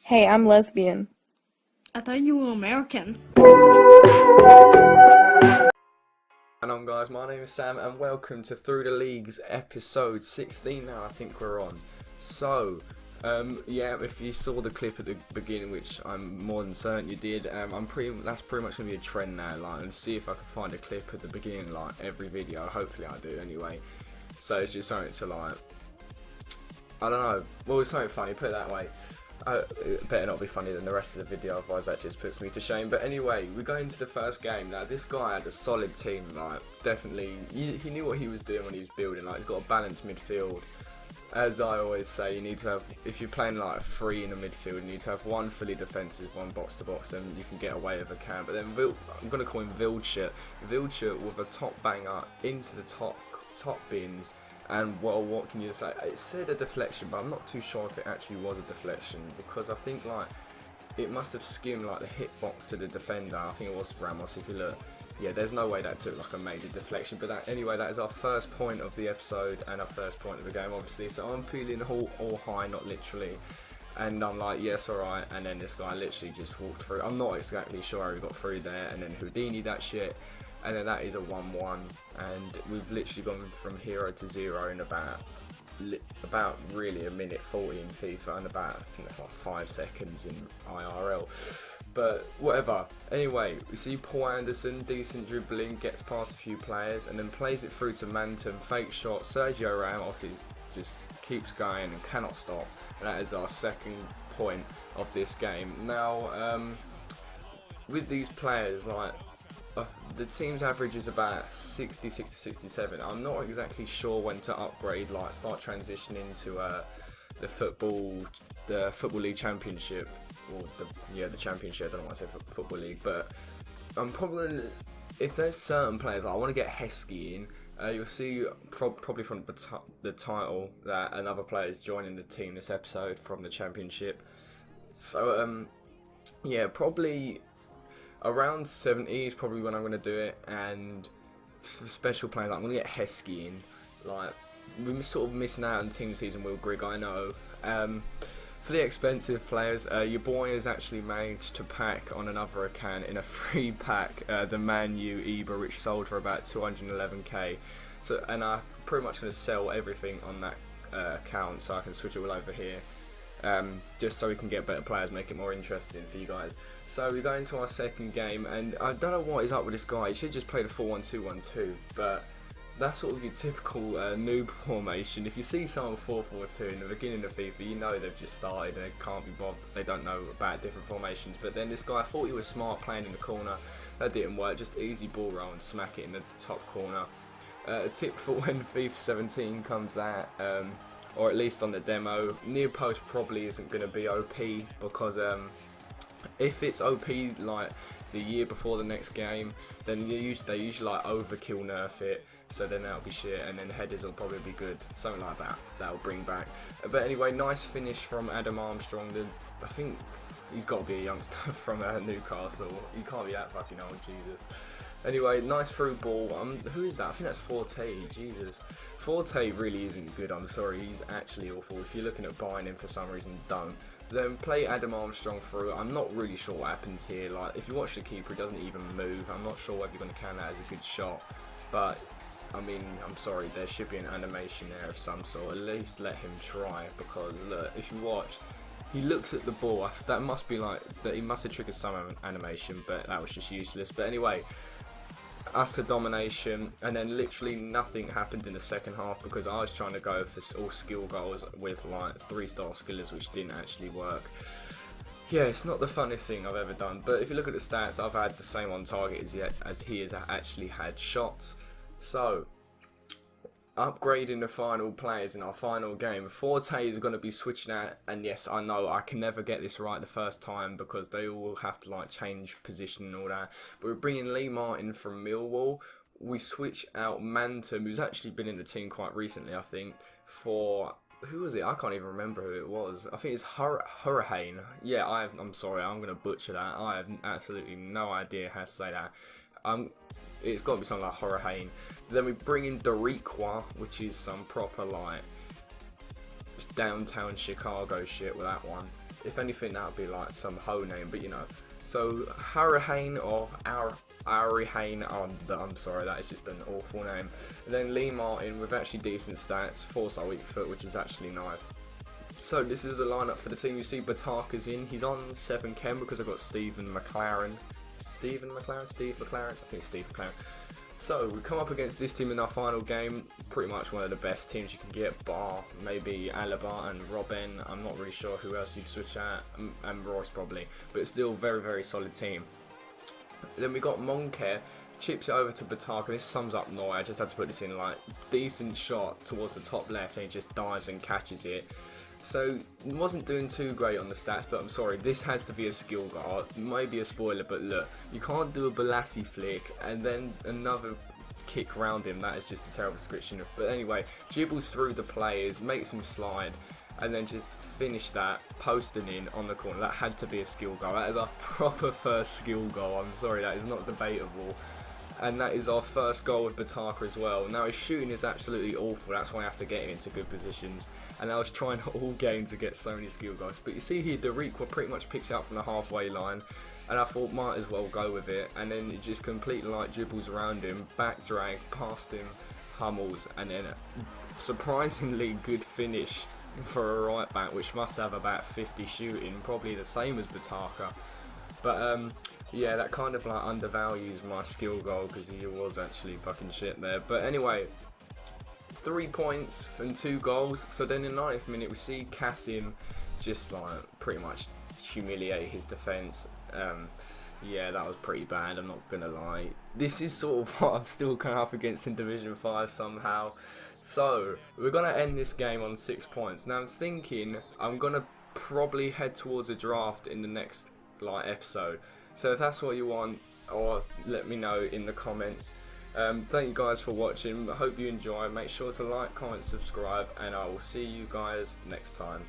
Hey, I'm lesbian. I thought you were American. Hello guys, my name is Sam and welcome to Through the Leagues episode 16 now I think we're on. So, yeah, if you saw the clip at the beginning, which I'm more than certain you did, that's pretty much going to be a trend now, like, and see if I can find a clip at the beginning, like, every video. Hopefully I do anyway. So it's just something to, like, I don't know, well, it's something funny, put it that way. It better not be funny than the rest of the video, otherwise that just puts me to shame. But anyway, we go into the first game. Now this guy had a solid team, like, definitely, he knew what he was doing when he was building. Like, he's got a balanced midfield. As I always say, you need to have, if you're playing like a three in the midfield, you need to have one fully defensive, one box to box, then you can get away with a can. But then I'm going to call him Wildschut with a top banger into the top bins. And well, what can you say? It said a deflection, but I'm not too sure if it actually was a deflection, because I think, like, it must have skimmed like the hitbox to the defender. I think it was Ramos. If you look, yeah, there's no way that took like a major deflection. But anyway, that is our first point of the episode and our first point of the game, obviously. So I'm feeling all high, not literally. And I'm like, yes, alright. And then this guy literally just walked through. I'm not exactly sure how he got through there. And then Houdini that shit. And then that is a 1-1, and we've literally gone from 0 to 0 in about really a minute 40 in FIFA, and about, I think that's like 5 seconds in IRL. But whatever. Anyway, we see Paul Anderson, decent dribbling, gets past a few players, and then plays it through to Manton, fake shot. Sergio Ramos just keeps going and cannot stop. And that is our second point of this game. Now, with these players, like, the team's average is about 66 to 67. I'm not exactly sure when to upgrade, like start transitioning to the football league championship, or the championship. I don't know why I said football league, but I'm probably, if there's certain players, like, I want to get Heskey in. You'll see probably from the title that another player is joining the team this episode from the championship. So yeah, probably around 70 is probably when I'm going to do it, and for special players, like, I'm going to get Heskey in. Like, we're sort of missing out on team season Will Grigg, I know. For the expensive players, your boy has actually managed to pack on another account in a free pack the Man U Ibra, which sold for about 211k. So, and I'm pretty much going to sell everything on that account so I can switch it all over here. Just so we can get better players, make it more interesting for you guys. So we go into our second game, and I don't know what is up with this guy. He should just play the 4-1-2-1-2, but that's sort of your typical noob formation. If you see someone 4-4-2 in the beginning of FIFA, you know they've just started and they can't be bothered. They don't know about different formations. But then this guy, I thought he was smart playing in the corner. That didn't work. Just easy ball roll and smack it in the top corner. A tip for when FIFA 17 comes out, or at least on the demo, near post probably isn't going to be OP, because if it's OP like the year before the next game, then they usually like overkill nerf it, so then that'll be shit, and then headers will probably be good, something like that. That'll bring back. But anyway, nice finish from Adam Armstrong. I think he's got to be a youngster from Newcastle. He can't be that fucking old, Jesus. Anyway, nice through ball. Who is that? I think that's Forte. Jesus. Forte really isn't good, I'm sorry. He's actually awful. If you're looking at buying him for some reason, don't. Then play Adam Armstrong through. I'm not really sure what happens here. Like, if you watch the keeper, he doesn't even move. I'm not sure whether you're going to count that as a good shot. But, I mean, I'm sorry. There should be an animation there of some sort. At least let him try. Because, look, if you watch, he looks at the ball. That must be like, that he must have triggered some animation, but that was just useless. But anyway, utter domination, and then literally nothing happened in the second half because I was trying to go for all skill goals with like 3-star skillers, which didn't actually work. Yeah, it's not the funnest thing I've ever done, but if you look at the stats, I've had the same on target as he has actually had shots. So, upgrading the final players in our final game. Forte is going to be switching out, and yes, I know I can never get this right the first time because they all have to like change position and all that. But we're bringing Lee Martin from Millwall. We switch out Mantum, who's actually been in the team quite recently, I think, for, who was it? I can't even remember who it was. I think it's Hurricane. Yeah, I'm sorry, I'm going to butcher that. I have absolutely no idea how to say that. It's got to be something like Hurricane. Then we bring in Doriqua, which is some proper like downtown Chicago shit with that one. If anything, that would be like some hoe name, but you know. So Harahane or Arihane, I'm sorry, that is just an awful name. And then Lee Martin with actually decent stats, 4-star weak foot, which is actually nice. So this is a lineup for the team. You see Bataka's in. He's on 7 chem because I've got Steve McLaren. I think Steve McLaren. So we come up against this team in our final game. Pretty much one of the best teams you can get, bar maybe Alaba and Robin. I'm not really sure who else you'd switch at, and Royce probably, but it's still a very, very solid team. Then we got Monker, chips it over to Bataka. This sums up Noy. I just had to put this in, like, decent shot towards the top left, and he just dives and catches it. So, wasn't doing too great on the stats, but I'm sorry, this has to be a skill goal. Maybe a spoiler, but look, you can't do a Balassi flick and then another kick around him. That is just a terrible description. But anyway, dribbles through the players, makes them slide, and then just finish that, posting in on the corner. That had to be a skill goal. That is our proper first skill goal. I'm sorry, that is not debatable. And that is our first goal with Bataka as well. Now his shooting is absolutely awful, that's why I have to get him into good positions. And I was trying all game to get so many skill goals. But you see here, Dariqua pretty much picks out from the halfway line. And I thought might as well go with it. And then it just completely like dribbles around him, back drag, past him, Hummels. And then a surprisingly good finish for a right back, which must have about 50 shooting, probably the same as Bataka. But yeah, that kind of like undervalues my skill goal because he was actually fucking shit there. But anyway, 3 points and 2 goals. So then in the 90th minute we see Kasim just like pretty much humiliate his defence. Yeah, that was pretty bad, I'm not gonna lie. This is sort of what I'm still coming up against in Division 5 somehow. So we're gonna end this game on 6 points. Now I'm thinking I'm gonna probably head towards a draft in the next like episode. So if that's what you want, or let me know in the comments. Thank you guys for watching. I hope you enjoy. Make sure to like, comment, subscribe, and I will see you guys next time.